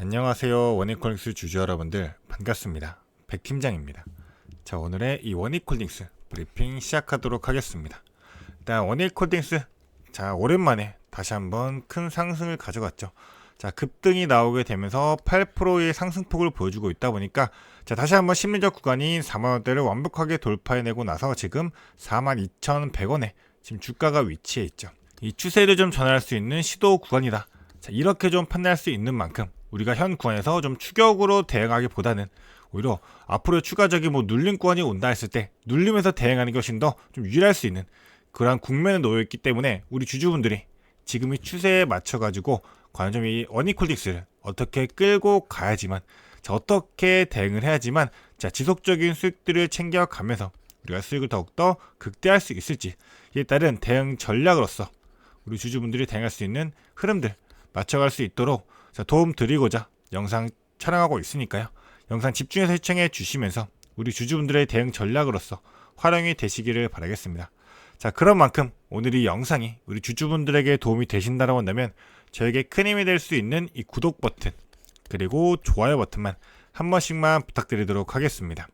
안녕하세요. 원익홀딩스 주주 여러분들 반갑습니다. 백 팀장입니다. 자, 오늘의 이 원익홀딩스 브리핑 시작하도록 하겠습니다. 일단 원익홀딩스 오랜만에 다시 한번 큰 상승을 가져갔죠. 자, 급등이 나오게 되면서 8%의 상승폭을 보여주고 있다 보니까 다시 한번 심리적 구간인 4만원대를 완벽하게 돌파해내고 나서 지금 42,100원에 지금 주가가 위치해 있죠. 이 추세를 좀 전환할 수 있는 시도 구간이다. 자, 이렇게 좀 판단할 수 있는 만큼 우리가 현 구간에서 좀 추격으로 대응하기보다는 오히려 앞으로 추가적인 눌림 구간이 온다 했을 때 눌림에서 대응하는 것이 더 좀 유리할 수 있는 그러한 국면에 놓여 있기 때문에 우리 주주분들이 지금 이 추세에 맞춰 가지고 과연 좀 이 원익홀딩스를 어떻게 끌고 가야지만 어떻게 대응을 해야지만 지속적인 수익들을 챙겨가면서 우리가 수익을 더욱더 극대화할 수 있을지 이에 따른 대응 전략으로서 우리 주주분들이 대응할 수 있는 흐름들 맞춰갈 수 있도록 도움 드리고자 영상 촬영하고 있으니까요. 영상 집중해서 시청해 주시면서 우리 주주분들의 대응 전략으로서 활용이 되시기를 바라겠습니다. 자, 그런 만큼 오늘 이 영상이 우리 주주분들에게 도움이 되신다고 한다면 저에게 큰 힘이 될 수 있는 이 구독 버튼 그리고 좋아요 버튼만 한 번씩만 부탁드리도록 하겠습니다.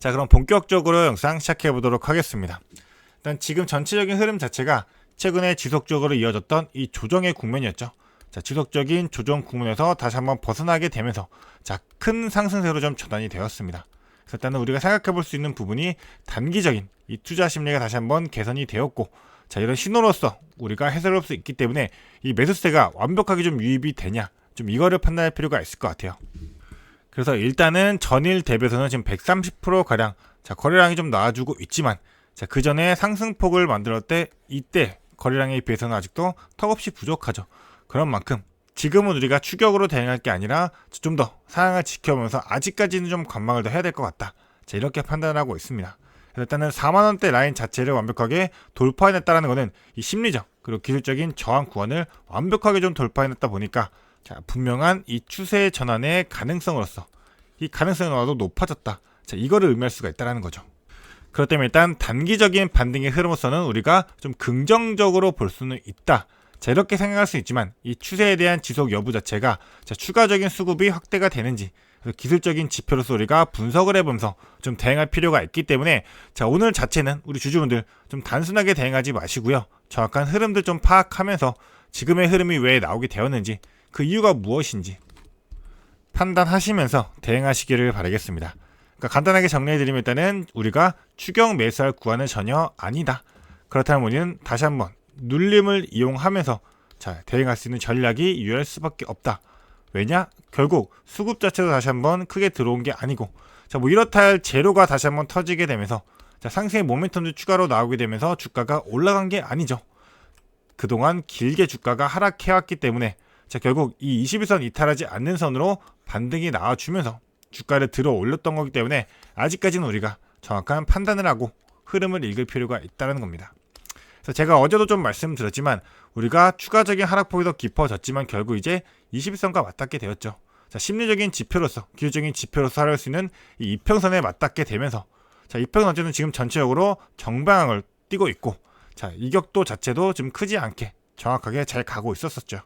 자, 그럼 본격적으로 영상 시작해 보도록 하겠습니다. 일단 지금 전체적인 흐름 자체가 최근에 지속적으로 이어졌던 이 조정의 국면이었죠. 지속적인 조정 국면에서 다시 한번 벗어나게 되면서 큰 상승세로 좀 전환이 되었습니다. 그래서 일단은 우리가 생각해 볼 수 있는 부분이 단기적인 이 투자 심리가 다시 한번 개선이 되었고 이런 신호로서 우리가 해석할 수 있기 때문에 이 매수세가 완벽하게 좀 유입이 되냐 좀 이거를 판단할 필요가 있을 것 같아요. 그래서 일단은 전일 대비해서는 지금 130% 가량 거래량이 좀 나와주고 있지만 그 전에 상승폭을 만들었을 때 이때 거래량에 비해서는 아직도 턱없이 부족하죠. 그런 만큼 지금은 우리가 추격으로 대응할 게 아니라 좀 더 상황을 지켜보면서 아직까지는 좀 관망을 더 해야 될 것 같다. 이렇게 판단을 하고 있습니다. 그래서 일단은 4만원대 라인 자체를 완벽하게 돌파해냈다는 것은 이 심리적 그리고 기술적인 저항 구간을 완벽하게 좀 돌파해냈다 보니까 분명한 이 추세 전환의 가능성으로서 이 가능성이 너무 높아졌다. 이거를 의미할 수가 있다는 거죠. 그렇기 때문에 일단 단기적인 반등의 흐름으로서는 우리가 좀 긍정적으로 볼 수는 있다. 이렇게 생각할 수 있지만 이 추세에 대한 지속 여부 자체가 추가적인 수급이 확대가 되는지 기술적인 지표로서 우리가 분석을 해보면서 좀 대응할 필요가 있기 때문에 오늘 자체는 우리 주주분들 좀 단순하게 대응하지 마시고요. 정확한 흐름들 좀 파악하면서 지금의 흐름이 왜 나오게 되었는지 그 이유가 무엇인지 판단하시면서 대응하시기를 바라겠습니다. 그러니까 간단하게 정리해드리면 일단은 우리가 추격 매수할 구간은 전혀 아니다. 그렇다면 우리는 다시 한번 눌림을 이용하면서 대응할 수 있는 전략이 유효할 수밖에 없다. 왜냐? 결국 수급 자체도 다시 한번 크게 들어온 게 아니고 이렇다 할 재료가 다시 한번 터지게 되면서 상승의 모멘텀도 추가로 나오게 되면서 주가가 올라간 게 아니죠. 그동안 길게 주가가 하락해왔기 때문에 결국 이 21선 이탈하지 않는 선으로 반등이 나와주면서 주가를 들어 올렸던 거기 때문에 아직까지는 우리가 정확한 판단을 하고 흐름을 읽을 필요가 있다는 겁니다. 그래서 제가 어제도 좀 말씀드렸지만 우리가 추가적인 하락폭이 더 깊어졌지만 결국 이제 21선과 맞닿게 되었죠. 심리적인 지표로서 기술적인 지표로서 활용할 수 있는 이 이평선에 맞닿게 되면서 이평선 자체는 지금 전체적으로 정방향을 띄고 있고 이격도 자체도 좀 크지 않게 정확하게 잘 가고 있었었죠.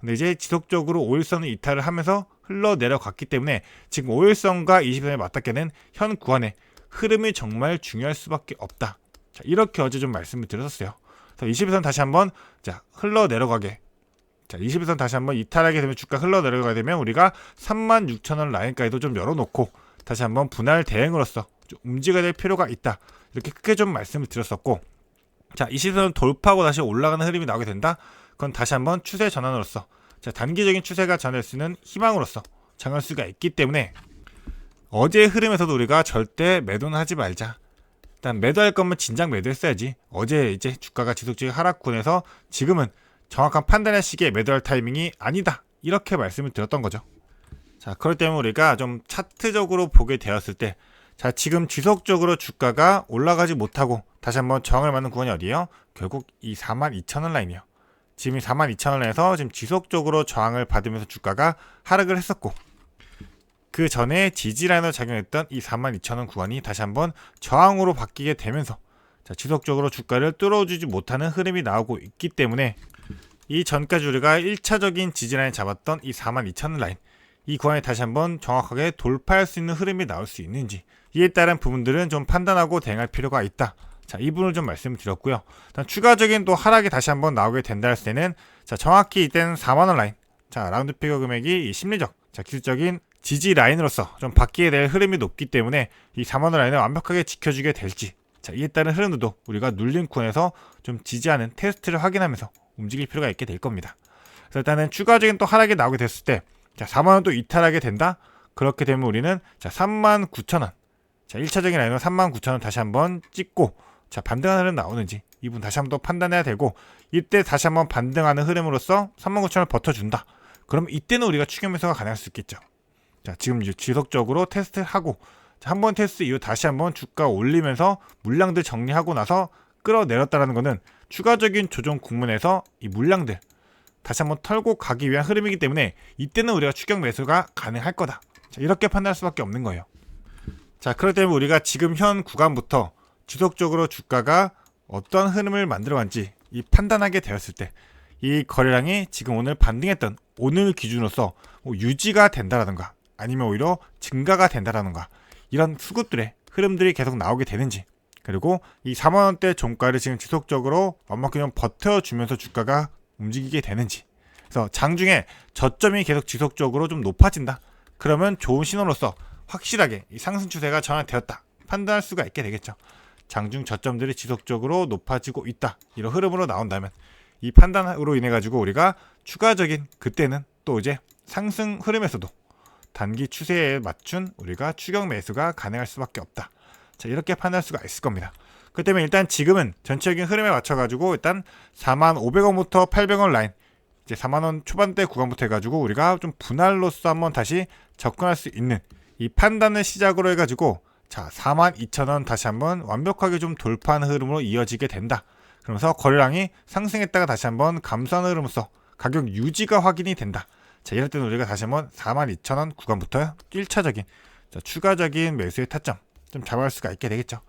근데 이제 지속적으로 5일선을 이탈을 하면서 흘러 내려갔기 때문에 지금 5일선과 20선에 맞닿게 된 현 구간의 흐름이 정말 중요할 수밖에 없다. 이렇게 어제 좀 말씀을 드렸었어요. 그래서 21선 다시 한번 흘러 내려가게 21선 다시 한번 이탈하게 되면 주가 흘러 내려가게 되면 우리가 36,000원 라인까지도 좀 열어놓고 다시 한번 분할 대응으로서 좀 움직여야 될 필요가 있다. 이렇게 크게 좀 말씀을 드렸었고 21선 돌파하고 다시 올라가는 흐름이 나오게 된다. 그건 다시 한번 추세 전환으로서 단기적인 추세가 전할 수 있는 희망으로서 정할 수가 있기 때문에 어제의 흐름에서도 우리가 절대 매도는 하지 말자. 일단 매도할 거면 진작 매도했어야지. 어제 이제 주가가 지속적인 하락권에서 지금은 정확한 판단의 시기에 매도할 타이밍이 아니다. 이렇게 말씀을 드렸던 거죠. 그렇기 때문에 우리가 좀 차트적으로 보게 되었을 때 지금 지속적으로 주가가 올라가지 못하고 다시 한번 저항을 맞는 구간이 어디예요? 결국 이 42,000원 라인이요. 지금 이 42,000원 라인에서 지금 지속적으로 저항을 받으면서 주가가 하락을 했었고 그 전에 지지라인으로 작용했던 이 42,000원 구간이 다시 한번 저항으로 바뀌게 되면서 지속적으로 주가를 뚫어주지 못하는 흐름이 나오고 있기 때문에 이 전까지 우리가 1차적인 지지라인 잡았던 이 42,000원 라인, 이 구간에 다시 한번 정확하게 돌파할 수 있는 흐름이 나올 수 있는지, 이에 따른 부분들은 좀 판단하고 대응할 필요가 있다. 자, 이 부분을 좀 말씀을 드렸고요. 일단 추가적인 또 하락이 다시 한번 나오게 된다 했을 때는, 자, 정확히 이때는 4만원 라인, 자, 라운드 피겨 금액이 이 심리적, 자, 기술적인 지지 라인으로서 좀 바뀌게 될 흐름이 높기 때문에 이 4만원 라인을 완벽하게 지켜주게 될지, 자, 이에 따른 흐름도 우리가 눌린 구간에서 좀 지지하는 테스트를 확인하면서 움직일 필요가 있게 될 겁니다. 그래서 일단은 추가적인 또 하락이 나오게 됐을 때, 자, 4만원 또 이탈하게 된다? 그렇게 되면 우리는, 자, 39,000원, 자, 1차적인 라인으로 39,000원 다시 한번 찍고, 자, 반등하는 흐름 나오는지 이 부분 다시 한번 또 판단해야 되고, 이때 다시 한번 반등하는 흐름으로서 39,000원을 버텨준다. 그럼 이때는 우리가 추격 매수가 가능할 수 있겠죠. 자, 지금 지속적으로 테스트하고, 자, 한번 테스트 이후 다시 한번 주가 올리면서 물량들 정리하고 나서 끌어내렸다라는 거는 추가적인 조정 국면에서 이 물량들 다시 한번 털고 가기 위한 흐름이기 때문에 이때는 우리가 추격 매수가 가능할 거다. 자, 이렇게 판단할 수밖에 없는 거예요. 자, 그렇기 때문에 우리가 지금 현 구간부터 지속적으로 주가가 어떤 흐름을 만들어간지 이 판단하게 되었을 때, 이 거래량이 지금 오늘 반등했던 오늘 기준으로서 유지가 된다라든가 아니면 오히려 증가가 된다라든가 이런 수급들의 흐름들이 계속 나오게 되는지, 그리고 이 4만원대 종가를 지금 지속적으로 완벽히 좀 버텨주면서 주가가 움직이게 되는지, 그래서 장중에 저점이 계속 지속적으로 좀 높아진다, 그러면 좋은 신호로서 확실하게 이 상승 추세가 전환되었다 판단할 수가 있게 되겠죠. 장중 저점들이 지속적으로 높아지고 있다, 이런 흐름으로 나온다면 이 판단으로 인해 가지고 우리가 추가적인 그때는 또 이제 상승 흐름에서도 단기 추세에 맞춘 우리가 추격 매수가 가능할 수밖에 없다. 자, 이렇게 판단할 수가 있을 겁니다. 그 때문에 일단 지금은 전체적인 흐름에 맞춰 가지고 일단 45,500원부터 800원 라인, 이제 4만원 초반대 구간부터 해가지고 우리가 좀 분할로서 한번 다시 접근할 수 있는 이 판단을 시작으로 해가지고, 자, 42,000원 다시 한번 완벽하게 좀 돌파하는 흐름으로 이어지게 된다. 그러면서 거래량이 상승했다가 다시 한번 감소하는 흐름으로써 가격 유지가 확인이 된다. 자, 이럴 때는 우리가 다시 한번 42,000원 구간부터 1차적인, 자, 추가적인 매수의 타점 좀 잡아갈 수가 있게 되겠죠.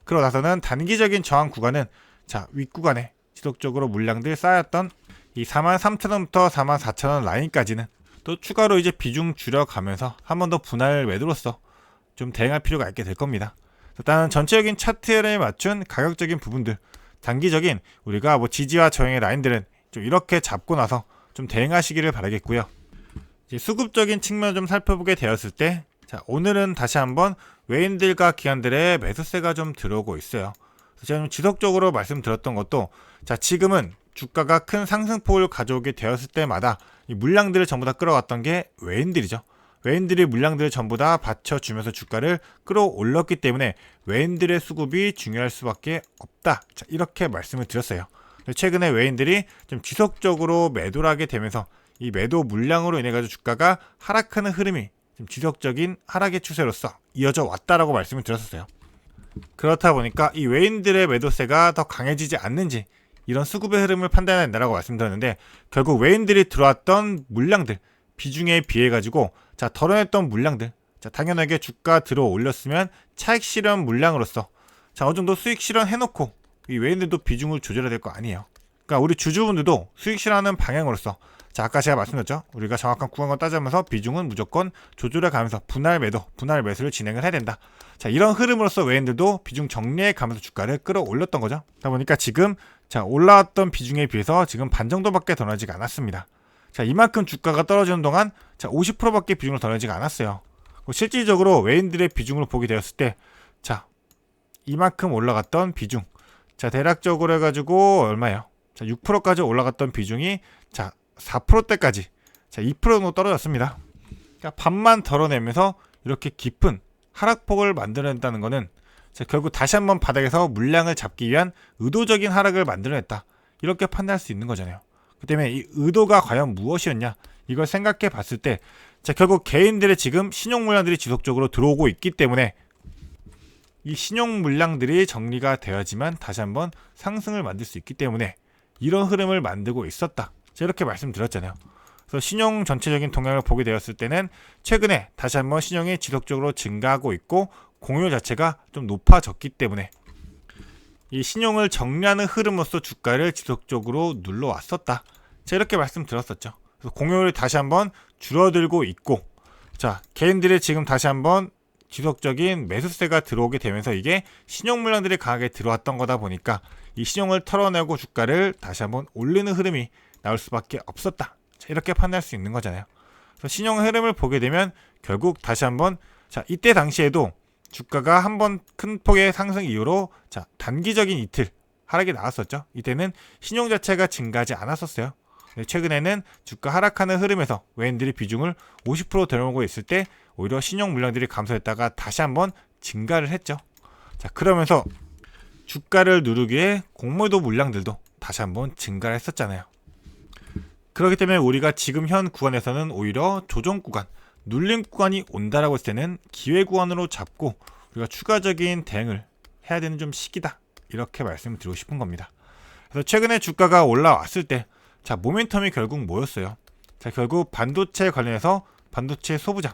그러고 나서는 단기적인 저항 구간은, 자, 윗구간에 지속적으로 물량들 쌓였던 이 43,000원부터 44,000원 라인까지는 또 추가로 이제 비중 줄여가면서 한 번 더 분할 매도로서 좀 대응할 필요가 있게 될 겁니다. 일단 전체적인 차트에 맞춘 가격적인 부분들, 단기적인 우리가 뭐 지지와 저항의 라인들은 좀 이렇게 잡고 나서 좀 대응하시기를 바라겠고요. 이제 수급적인 측면을 좀 살펴보게 되었을 때, 자, 오늘은 다시 한번 외인들과 기관들의 매수세가 좀 들어오고 있어요. 제가 좀 지속적으로 말씀드렸던 것도, 자, 지금은 주가가 큰 상승폭을 가져오게 되었을 때마다 이 물량들을 전부 다 끌어갔던 게 외인들이죠. 외인들이 물량들을 전부 다 받쳐주면서 주가를 끌어올렸기 때문에 외인들의 수급이 중요할 수밖에 없다. 자, 이렇게 말씀을 드렸어요. 최근에 외인들이 좀 지속적으로 매도를 하게 되면서 이 매도 물량으로 인해 가지고 주가가 하락하는 흐름이 좀 지속적인 하락의 추세로서 이어져 왔다라고 말씀을 드렸었어요. 그렇다 보니까 이 외인들의 매도세가 더 강해지지 않는지 이런 수급의 흐름을 판단해야 된다고 말씀드렸는데, 결국 외인들이 들어왔던 물량들 비중에 비해 가지고, 자, 덜어냈던 물량들, 자, 당연하게 주가 들어 올렸으면 차익 실현 물량으로서, 자, 어느 정도 수익 실현 해놓고 이 외인들도 비중을 조절해야 될 거 아니에요. 그러니까 우리 주주분들도 수익 실현하는 방향으로서, 자, 아까 제가 말씀드렸죠. 우리가 정확한 구간을 따지면서 비중은 무조건 조절해 가면서 분할 매도, 분할 매수를 진행을 해야 된다. 자, 이런 흐름으로서 외인들도 비중 정리해 가면서 주가를 끌어올렸던 거죠. 그러다 보니까 지금, 자, 올라왔던 비중에 비해서 지금 반 정도밖에 더 나지가 않았습니다. 자, 이만큼 주가가 떨어지는 동안, 자, 50%밖에 비중으로 더 나지가 않았어요. 실질적으로 외인들의 비중으로 보게 되었을 때, 자, 이만큼 올라갔던 비중, 자, 대략적으로 해가지고 얼마예요? 자, 6%까지 올라갔던 비중이, 자, 4%대까지, 자, 2% 정도 떨어졌습니다. 그러니까 반만 덜어내면서 이렇게 깊은 하락폭을 만들어낸다는 거는, 자, 결국 다시 한번 바닥에서 물량을 잡기 위한 의도적인 하락을 만들어냈다, 이렇게 판단할 수 있는 거잖아요. 그 때문에 이 의도가 과연 무엇이었냐, 이걸 생각해 봤을 때, 자, 결국 개인들의 지금 신용 물량들이 지속적으로 들어오고 있기 때문에 이 신용 물량들이 정리가 되어야지만 다시 한번 상승을 만들 수 있기 때문에 이런 흐름을 만들고 있었다, 제가 이렇게 말씀드렸잖아요. 그래서 신용 전체적인 동향을 보게 되었을 때는 최근에 다시 한번 신용이 지속적으로 증가하고 있고 공유 자체가 좀 높아졌기 때문에 이 신용을 정리하는 흐름으로서 주가를 지속적으로 눌러왔었다. 자, 이렇게 말씀드렸었죠. 그래서 공유율이 다시 한번 줄어들고 있고, 자, 개인들이 지금 다시 한번 지속적인 매수세가 들어오게 되면서 이게 신용 물량들이 강하게 들어왔던 거다 보니까 이 신용을 털어내고 주가를 다시 한번 올리는 흐름이 나올 수밖에 없었다. 자, 이렇게 판단할 수 있는 거잖아요. 그래서 신용 흐름을 보게 되면 결국 다시 한번, 자, 이때 당시에도 주가가 한번 큰 폭의 상승 이후로, 자, 단기적인 이틀 하락이 나왔었죠. 이때는 신용 자체가 증가하지 않았었어요. 최근에는 주가 하락하는 흐름에서 외인들이 비중을 50% 들어오고 있을 때 오히려 신용 물량들이 감소했다가 다시 한번 증가를 했죠. 자, 그러면서 주가를 누르기에 공모도 물량들도 다시 한번 증가를 했었잖아요. 그렇기 때문에 우리가 지금 현 구간에서는 오히려 조정 구간, 눌림 구간이 온다라고 했을 때는 기회 구간으로 잡고 우리가 추가적인 대응을 해야 되는 좀 시기다, 이렇게 말씀을 드리고 싶은 겁니다. 그래서 최근에 주가가 올라왔을 때, 자, 모멘텀이 결국 뭐였어요? 자, 결국 반도체 관련해서 반도체 소부장,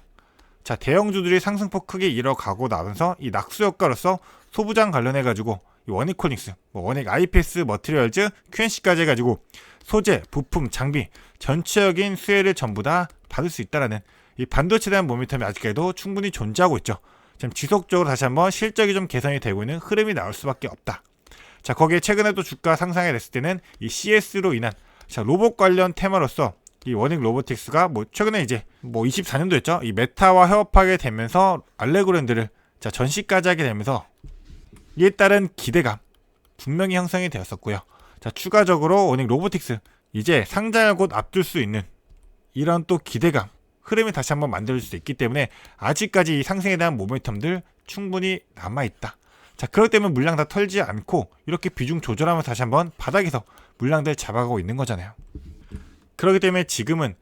자, 대형주들이 상승폭 크게 이뤄가고 나면서 이 낙수 효과로서 소부장 관련해가지고 이 원익홀딩스, 원익 IPS 머티리얼즈, QNC까지 해가지고 소재, 부품, 장비 전체적인 수혜를 전부 다 받을 수 있다라는 이 반도체에 대한 모멘텀이 아직까지도 충분히 존재하고 있죠. 지금 지속적으로 다시 한번 실적이 좀 개선이 되고 있는 흐름이 나올 수밖에 없다. 자, 거기에 최근에도 주가 상승이 됐을 때는 이 CS로 인한, 자, 로봇 관련 테마로서 이 원익 로보틱스가 최근에 이제 24년도였죠. 이 메타와 협업하게 되면서 알레고랜드를, 자, 전시까지 하게 되면서 이에 따른 기대감 분명히 형성이 되었었고요. 자, 추가적으로 원익 로보틱스 이제 상장을 곧 앞둘 수 있는 이런 또 기대감 흐름이 다시 한번 만들어질 수 있기 때문에 아직까지 이 상승에 대한 모멘텀들 충분히 남아있다. 자, 그렇기 때문에 물량 다 털지 않고 이렇게 비중 조절하면서 다시 한번 바닥에서 물량들 잡아가고 있는 거잖아요. 그렇기 때문에 지금은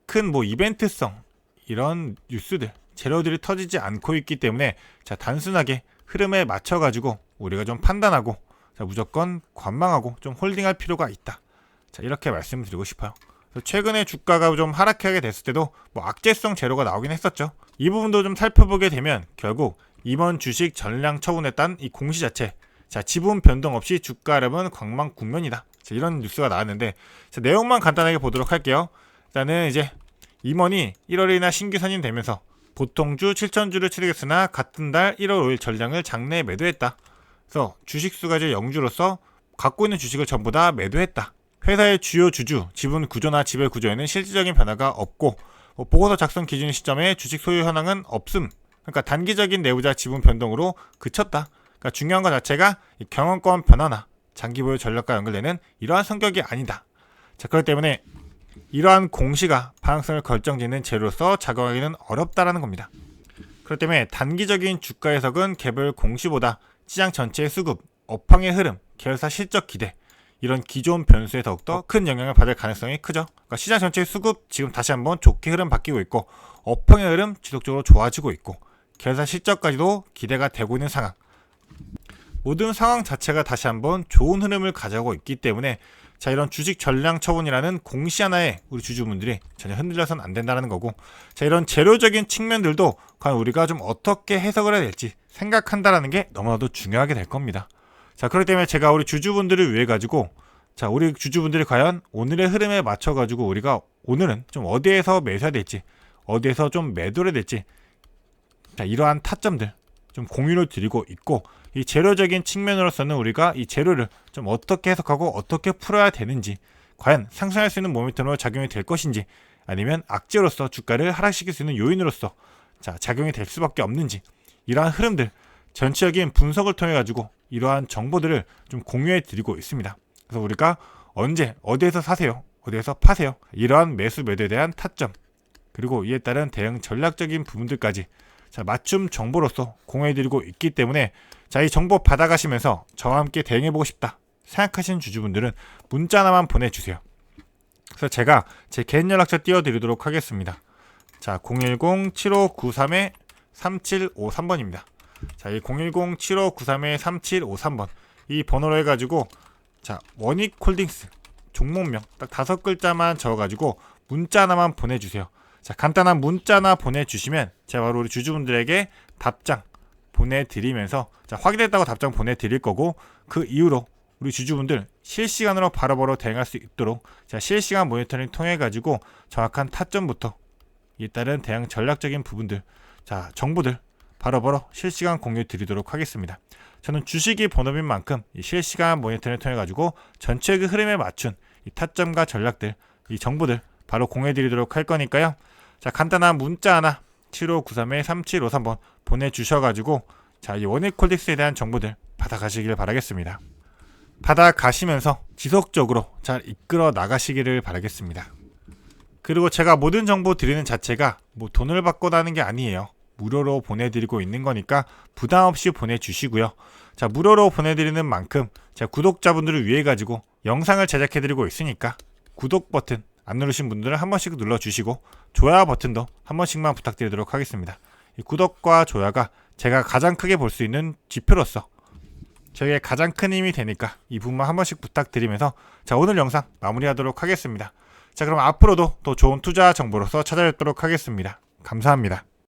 큰 이벤트성 이런 뉴스들, 재료들이 터지지 않고 있기 때문에, 자, 단순하게 흐름에 맞춰가지고 우리가 좀 판단하고, 자, 무조건 관망하고 좀 홀딩할 필요가 있다. 자, 이렇게 말씀을 드리고 싶어요. 최근에 주가가 좀 하락하게 됐을 때도 악재성 재료가 나오긴 했었죠. 이 부분도 좀 살펴보게 되면 결국 이번 주식 전량 처분했다는 이 공시 자체, 자, 지분 변동 없이 주가 하락은 관망 국면이다. 자, 이런 뉴스가 나왔는데, 자, 내용만 간단하게 보도록 할게요. 일단은 이제 임원이 1월이나 신규 선임되면서 보통주 7,000주를 처리했으나 같은 달 1월 5일 전량을 장내에 매도했다. 그래서 주식수가 이제 0주로서 갖고 있는 주식을 전부 다 매도했다. 회사의 주요 주주, 지분 구조나 지배 구조에는 실질적인 변화가 없고, 보고서 작성 기준 시점에 주식 소유 현황은 없음. 그러니까 단기적인 내부자 지분 변동으로 그쳤다. 그러니까 중요한 것 자체가 이 경영권 변화나 장기 보유 전략과 연결되는 이러한 성격이 아니다. 자, 그렇기 때문에 이러한 공시가 방향성을 결정짓는 재료로서 작용하기는 어렵다라는 겁니다. 그렇기 때문에 단기적인 주가 해석은 개별 공시보다 시장 전체의 수급, 업황의 흐름, 계열사 실적 기대, 이런 기존 변수에 더욱더 큰 영향을 받을 가능성이 크죠. 그러니까 시장 전체의 수급 지금 다시 한번 좋게 흐름 바뀌고 있고, 업황의 흐름 지속적으로 좋아지고 있고, 계열사 실적까지도 기대가 되고 있는 상황. 모든 상황 자체가 다시 한번 좋은 흐름을 가져가고 있기 때문에, 자, 이런 주식 전량 처분이라는 공시 하나에 우리 주주분들이 전혀 흔들려서는 안 된다는 거고, 자, 이런 재료적인 측면들도 과연 우리가 좀 어떻게 해석을 해야 될지 생각한다라는 게 너무나도 중요하게 될 겁니다. 자, 그렇기 때문에 제가 우리 주주분들을 위해 가지고, 자, 우리 주주분들이 과연 오늘의 흐름에 맞춰 가지고 우리가 오늘은 좀 어디에서 매수해야 될지, 어디에서 좀 매도를 해야 될지, 자, 이러한 타점들 좀 공유를 드리고 있고, 이 재료적인 측면으로서는 우리가 이 재료를 좀 어떻게 해석하고 어떻게 풀어야 되는지, 과연 상승할 수 있는 모멘텀으로 작용이 될 것인지, 아니면 악재로서 주가를 하락시킬 수 있는 요인으로서, 자, 작용이 될 수밖에 없는지, 이러한 흐름들 전체적인 분석을 통해 가지고 이러한 정보들을 좀 공유해 드리고 있습니다. 그래서 우리가 언제 어디에서 사세요, 어디에서 파세요, 이러한 매수 매도에 대한 타점, 그리고 이에 따른 대응 전략적인 부분들까지, 자, 맞춤 정보로서 공유해 드리고 있기 때문에, 자, 이 정보 받아가시면서 저와 함께 대응해보고 싶다 생각하시는 주주분들은 문자 하나만 보내주세요. 그래서 제가 제 개인 연락처 띄워드리도록 하겠습니다. 자, 010-7593-3753번입니다. 자, 이 010-7593-3753번 이 번호로 해가지고, 자, 원익홀딩스 종목명 딱 5글자만 적어가지고 문자 하나만 보내주세요. 자, 간단한 문자 하나 보내주시면 제가 바로 우리 주주분들에게 답장 보내드리면서, 자, 확인했다고 답장 보내드릴 거고, 그 이후로 우리 주주분들 실시간으로 바로바로 대응할 수 있도록 자, 실시간 모니터링 통해 가지고 정확한 타점부터 이에 따른 대응 전략적인 부분들, 자, 정보들 바로바로 실시간 공유 드리도록 하겠습니다. 저는 주식이 본업인 만큼 이 실시간 모니터링을 통해 가지고 전체 그 흐름에 맞춘 이 타점과 전략들, 이 정보들 바로 공유해 드리도록 할 거니까요. 자, 간단한 문자 하나 7593-3753번 보내주셔 가지고 자, 이 원익홀딩스에 대한 정보들 받아가시길 바라겠습니다. 받아가시면서 지속적으로 잘 이끌어 나가시기를 바라겠습니다. 그리고 제가 모든 정보 드리는 자체가 뭐 돈을 받고 나는 게 아니에요. 무료로 보내드리고 있는 거니까 부담 없이 보내주시고요. 자, 무료로 보내드리는 만큼 제가 구독자분들을 위해 가지고 영상을 제작해드리고 있으니까 구독 버튼 안 누르신 분들은 한 번씩 눌러주시고 좋아요 버튼도 한 번씩만 부탁드리도록 하겠습니다. 이 구독과 좋아요가 제가 가장 크게 볼 수 있는 지표로서 저에게 가장 큰 힘이 되니까 이 부분만 한 번씩 부탁드리면서 자, 오늘 영상 마무리하도록 하겠습니다. 자, 그럼 앞으로도 또 좋은 투자 정보로서 찾아뵙도록 하겠습니다. 감사합니다.